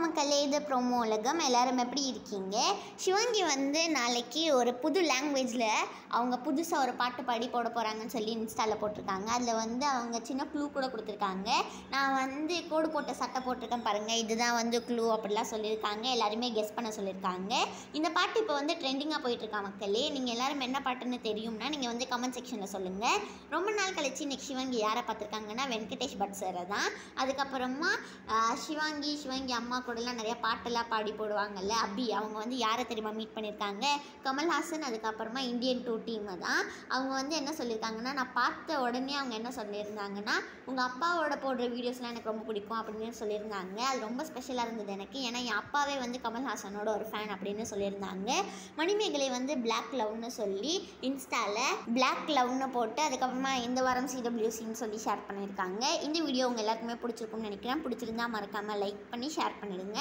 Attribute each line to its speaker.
Speaker 1: வணக்கம் மக்களே, இது ப்ரோமோ உலகம். எல்லோரும் எப்படி இருக்கீங்க? சிவாங்கி வந்து நாளைக்கு ஒரு புது லாங்குவேஜில் அவங்க புதுசாக ஒரு பாட்டு பாடி போட போகிறாங்கன்னு சொல்லி இன்ஸ்டாவில் போட்டிருக்காங்க. அதில் வந்து அவங்க சின்ன க்ளூ கூட கொடுத்துருக்காங்க. நான் வந்து கோடு போட்ட சட்டை போட்டிருக்கேன் பாருங்கள், இதுதான் வந்து க்ளூ அப்படிலாம் சொல்லியிருக்காங்க. எல்லாருமே கெஸ் பண்ண சொல்லியிருக்காங்க. இந்த பாட்டு இப்போ வந்து ட்ரெண்டிங்காக போயிட்டுருக்கா மக்களே. நீங்கள் எல்லோரும் என்ன பாட்டுன்னு தெரியும்னா நீங்கள் வந்து கமெண்ட் செக்ஷனில் சொல்லுங்கள். ரொம்ப நாள் கழிச்சு இன்றைக்கி சிவாங்கி யாரை பார்த்துருக்காங்கன்னா வெங்கடேஷ் பட் சாரை தான். அதுக்கப்புறமா சிவாங்கி அம்மா கூடலாம் நிறையா பாட்டெல்லாம் பாடி போடுவாங்கல்ல, அப்படி அவங்க வந்து யாரை தெரியுமா மீட் பண்ணியிருக்காங்க? கமல்ஹாசன், அதுக்கப்புறமா இந்தியன் 2 டீமை தான். அவங்க வந்து என்ன சொல்லியிருக்காங்கன்னா, நான் பார்த்த உடனே அவங்க என்ன சொல்லியிருந்தாங்கன்னா, உங்கள் அப்பாவோட போடுற வீடியோஸ்லாம் எனக்கு ரொம்ப பிடிக்கும் அப்படின்னு சொல்லியிருந்தாங்க. அது ரொம்ப ஸ்பெஷலாக இருந்தது எனக்கு. ஏன்னா என் அப்பாவே வந்து கமல்ஹாசனோட ஒரு ஃபேன் அப்படின்னு சொல்லியிருந்தாங்க. மணிமேகலை வந்து பிளாக் லவ்னு சொல்லி இன்ஸ்டாவில் பிளாக் லவ்னு போட்டு அதுக்கப்புறமா இந்த வாரம் CWCன்னு சொல்லி ஷேர் பண்ணியிருக்காங்க. இந்த வீடியோ உங்கள் எல்லாருக்குமே பிடிச்சிருக்கும்னு நினைக்கிறேன். பிடிச்சிருந்தா மறக்காமல் லைக் பண்ணி ஷேர் பண்ணிடுங்க.